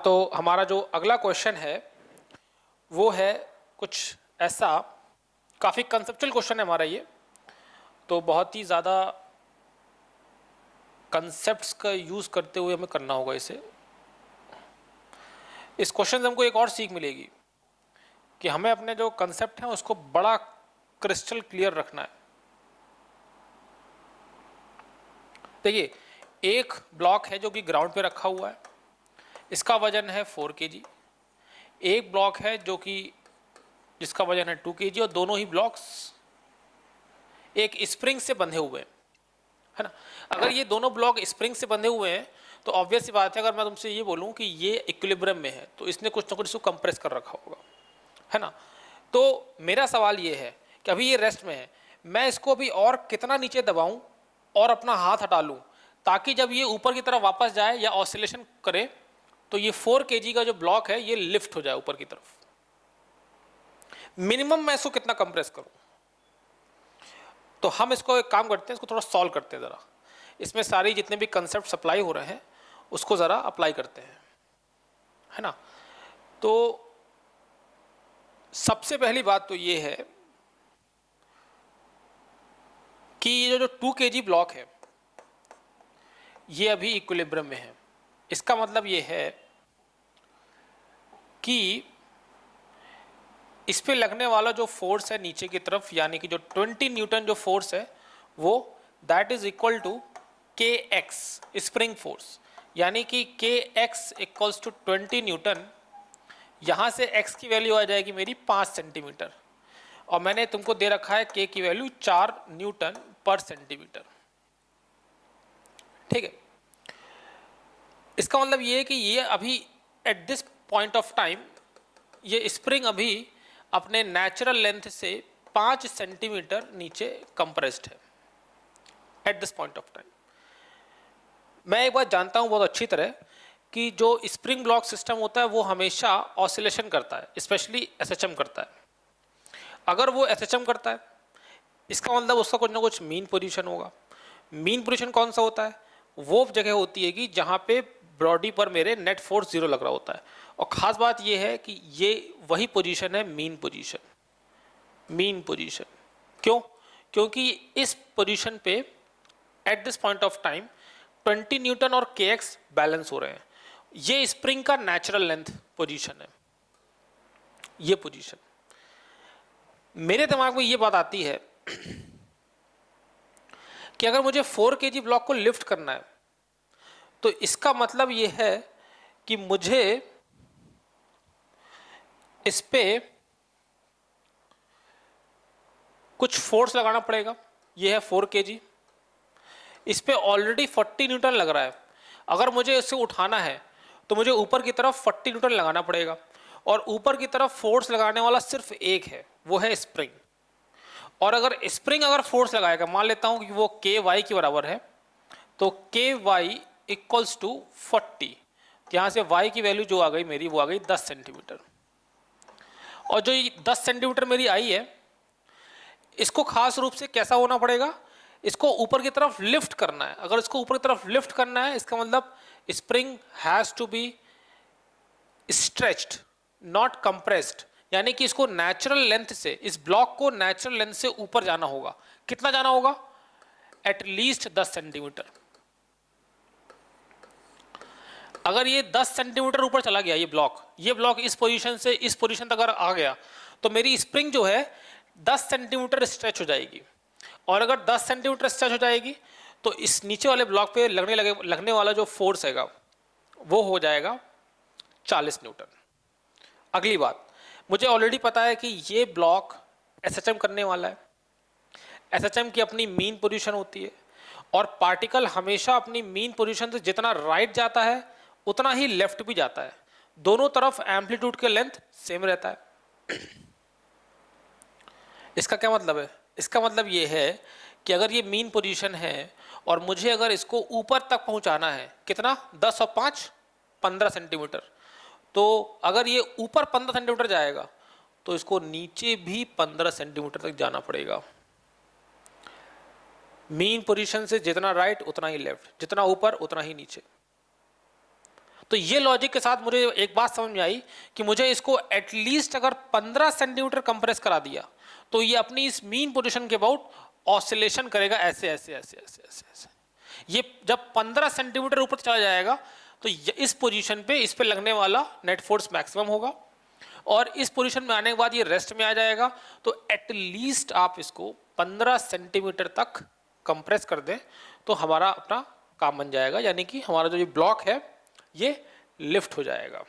तो हमारा जो अगला क्वेश्चन है वो है कुछ ऐसा, काफ़ी कंसेप्चुअल क्वेश्चन है हमारा ये, तो बहुत ही ज़्यादा कंसेप्ट्स का यूज़ करते हुए हमें करना होगा इसे। इस क्वेश्चन से हमको एक और सीख मिलेगी कि हमें अपने जो कंसेप्ट हैं उसको बड़ा क्रिस्टल क्लियर रखना है। देखिए, एक ब्लॉक है जो कि ग्राउंड पे रखा हुआ है, इसका वजन है 4 kg। एक ब्लॉक है जो कि जिसका वजन है 2 kg, और दोनों ही ब्लॉक्स एक स्प्रिंग से बंधे हुए हैं, है ना। अगर ये दोनों ब्लॉक स्प्रिंग से बंधे हुए हैं तो ऑब्वियस सी बात है, अगर मैं तुमसे ये बोलूं कि ये इक्विलिब्रियम में है तो इसने कुछ ना कुछ इसको कंप्रेस कर रखा होगा, है ना। तो मेरा सवाल ये है कि अभी ये रेस्ट में है, मैं इसको अभी और कितना नीचे दबाऊं और अपना हाथ हटा लूं ताकि जब ये ऊपर की तरफ वापस जाए या ऑसिलेशन करे तो ये 4 kg का जो ब्लॉक है ये लिफ्ट हो जाए ऊपर की तरफ। मिनिमम मैं इसको कितना कंप्रेस करूं? तो हम इसको एक काम करते हैं, इसको थोड़ा सॉल्व करते हैं ज़रा। इसमें सारी जितने भी कंसेप्ट अप्लाई हो रहे हैं उसको ज़रा अप्लाई करते हैं, है ना। तो सबसे पहली बात तो ये है कि ये जो 2 kg ब्लॉक है ये अभी इक्विलिब्रियम में है। इसका मतलब ये है कि इस पे लगने वाला जो फोर्स है नीचे की तरफ, यानी कि जो 20 न्यूटन जो फोर्स है वो दैट इज इक्वल टू के एक्स स्प्रिंग फोर्स, यानी कि के एक्स इक्वल्स टू 20 न्यूटन। यहाँ से x की वैल्यू आ जाएगी मेरी 5 सेंटीमीटर, और मैंने तुमको दे रखा है k की वैल्यू 4 न्यूटन पर सेंटीमीटर, ठीक है। इसका मतलब ये है कि ये अभी at this point of time ये स्प्रिंग अभी अपने नेचुरल लेंथ से 5 सेंटीमीटर नीचे कंप्रेस्ड है at this point of time. मैं एक बात जानता हूं बहुत अच्छी तरह कि जो स्प्रिंग ब्लॉक सिस्टम होता है वो हमेशा ऑसिलेशन करता है, स्पेशली एसएचएम करता है। अगर वो एसएचएम करता है इसका मतलब उसका कुछ ना कुछ मीन पोजीशन होगा। मीन पोजीशन कौन सा होता है? वो जगह होती है कि जहाँ पे बॉडी पर मेरे नेट फोर्स 0 लग रहा होता है, और ख़ास बात ये है कि ये वही पोजीशन है मीन पोजीशन। मीन पोजीशन क्यों? क्योंकि इस पोजीशन पे at this point of time 20 Newton और के एक्स बैलेंस हो रहे हैं। ये स्प्रिंग का नेचुरल लेंथ पोजीशन है, ये पोजीशन। मेरे दिमाग में ये बात आती है कि अगर मुझे 4 kg ब्लॉक को लिफ्ट करना है तो इसका मतलब ये है कि मुझे इस पे कुछ फोर्स लगाना पड़ेगा। ये है 4 kg, इस पे ऑलरेडी 40 न्यूटन लग रहा है। अगर मुझे इसे उठाना है तो मुझे ऊपर की तरफ 40 न्यूटन लगाना पड़ेगा, और ऊपर की तरफ फोर्स लगाने वाला सिर्फ एक है, वो है स्प्रिंग। और अगर स्प्रिंग अगर फोर्स लगाएगा, मान लेता हूं कि वो के वाई के बराबर है, तो के वाई इक्वल्स टू 40। यहां से वाई की वैल्यू जो आ गई मेरी वो आ गई 10 सेंटीमीटर। और जो ये 10 सेंटीमीटर मेरी आई है इसको खास रूप से कैसा होना पड़ेगा? इसको ऊपर की तरफ लिफ्ट करना है। अगर इसको ऊपर की तरफ लिफ्ट करना है इसका मतलब spring has to be stretched not compressed, यानी कि इसको नेचुरल लेंथ से, इस ब्लॉक को नेचुरल लेंथ से ऊपर जाना होगा। कितना जाना होगा? At least 10 centimetre. अगर ये 10 सेंटीमीटर ऊपर चला गया ये ब्लॉक इस पोजीशन से इस पोजीशन तक अगर आ गया तो मेरी स्प्रिंग जो है 10 सेंटीमीटर स्ट्रेच हो जाएगी। और अगर 10 सेंटीमीटर स्ट्रेच हो जाएगी तो इस नीचे वाले ब्लॉक पे लगने वाला जो फोर्स हैगा वो हो जाएगा 40 न्यूटन। अगली बात, मुझे ऑलरेडी पता है कि ये ब्लॉक एसएचएम करने वाला है। एसएचएम की अपनी मीन पोजीशन होती है, और पार्टिकल हमेशा अपनी मीन पोजीशन से जितना राइट जाता है उतना ही लेफ्ट भी जाता है। दोनों तरफ एम्पलीट्यूड के लेंथ सेम रहता है। इसका क्या मतलब है? इसका मतलब ये है कि अगर ये मीन पोजीशन है और मुझे अगर इसको ऊपर तक पहुंचाना है, कितना? 10 और 5 15 सेंटीमीटर। तो अगर ये ऊपर 15 सेंटीमीटर जाएगा तो इसको नीचे भी 15 सेंटीमीटर तक जाना पड़ेगा। मीन पोजीशन से जितना राइट उतना ही लेफ्ट, जितना ऊपर उतना ही नीचे। तो ये लॉजिक के साथ मुझे एक बात समझ में आई कि मुझे इसको एटलीस्ट अगर 15 सेंटीमीटर कंप्रेस करा दिया तो ये अपनी इस मीन पोजीशन के अबाउट ऑसिलेशन करेगा, ऐसे ऐसे ऐसे ऐसे ऐसे ऐसे। ये जब 15 सेंटीमीटर ऊपर चला जाएगा तो इस पोजीशन पे इस पे लगने वाला नेट फोर्स मैक्सिमम होगा, और इस पोजीशन में आने के बाद ये रेस्ट में आ जाएगा। तो एटलीस्ट आप इसको 15 सेंटीमीटर तक कंप्रेस कर दें तो हमारा अपना काम बन जाएगा, यानी कि हमारा जो ये ब्लॉक है ये लिफ्ट हो जाएगा।